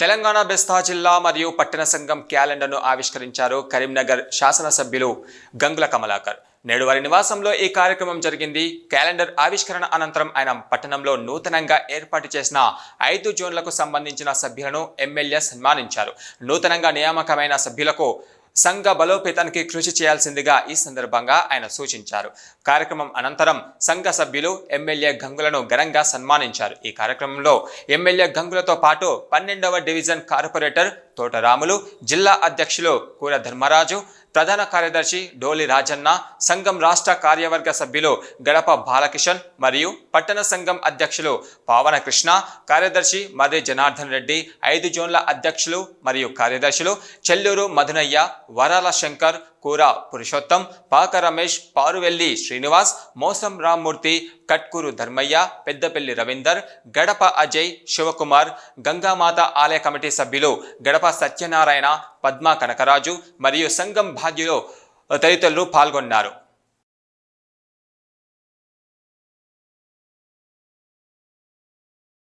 తెలంగాణ బెస్తా జిల్లా మరియు పట్టణ సంఘం క్యాలెండర్ను ఆవిష్కరించారు కరీంనగర్ శాసనసభ్యులు గంగుల కమలాకర్. నేడు వారి నివాసంలో ఈ కార్యక్రమం జరిగింది. క్యాలెండర్ ఆవిష్కరణ అనంతరం ఆయన పట్టణంలో నూతనంగా ఏర్పాటు చేసిన 5 జోన్లకు సంబంధించిన సభ్యులను ఎమ్మెల్యే సన్మానించారు. నూతనంగా నియామకమైన సభ్యులకు సంఘ బలోపేతానికి కృషి చేయాల్సిందిగా ఈ సందర్భంగా ఆయన సూచించారు. కార్యక్రమం అనంతరం సంఘ సభ్యులు ఎమ్మెల్యే గంగులను ఘనంగా సన్మానించారు. ఈ కార్యక్రమంలో ఎమ్మెల్యే గంగులతో పాటు 12వ డివిజన్ కార్పొరేటర్ తోటరాములు, జిల్లా అధ్యక్షులు కూర ధర్మరాజు, ప్రధాన కార్యదర్శి డోలి రాజన్న, సంఘం రాష్ట్ర కార్యవర్గ సభ్యులు గడప బాలకిషన్ మరియు పట్టణ సంఘం అధ్యక్షులు పావన కృష్ణ, కార్యదర్శి మర్రి జనార్దన్ రెడ్డి, 5 జోన్ల అధ్యక్షులు మరియు కార్యదర్శులు చెల్లూరు మధునయ్య, వరాల శంకర్, కూర పురుషోత్తం, పాక రమేష్, పారువెల్లి శ్రీనివాస్, మోసం రామ్మూర్తి, కట్కూరు ధర్మయ్య, పెద్దపల్లి రవీందర్, గడప అజయ్, శివకుమార్, గంగామాత ఆలయ కమిటీ సభ్యులు గడప సత్యనారాయణ, పద్మా కనకరాజు మరియు సంఘం బాధ్యులు తదితరులు పాల్గొన్నారు.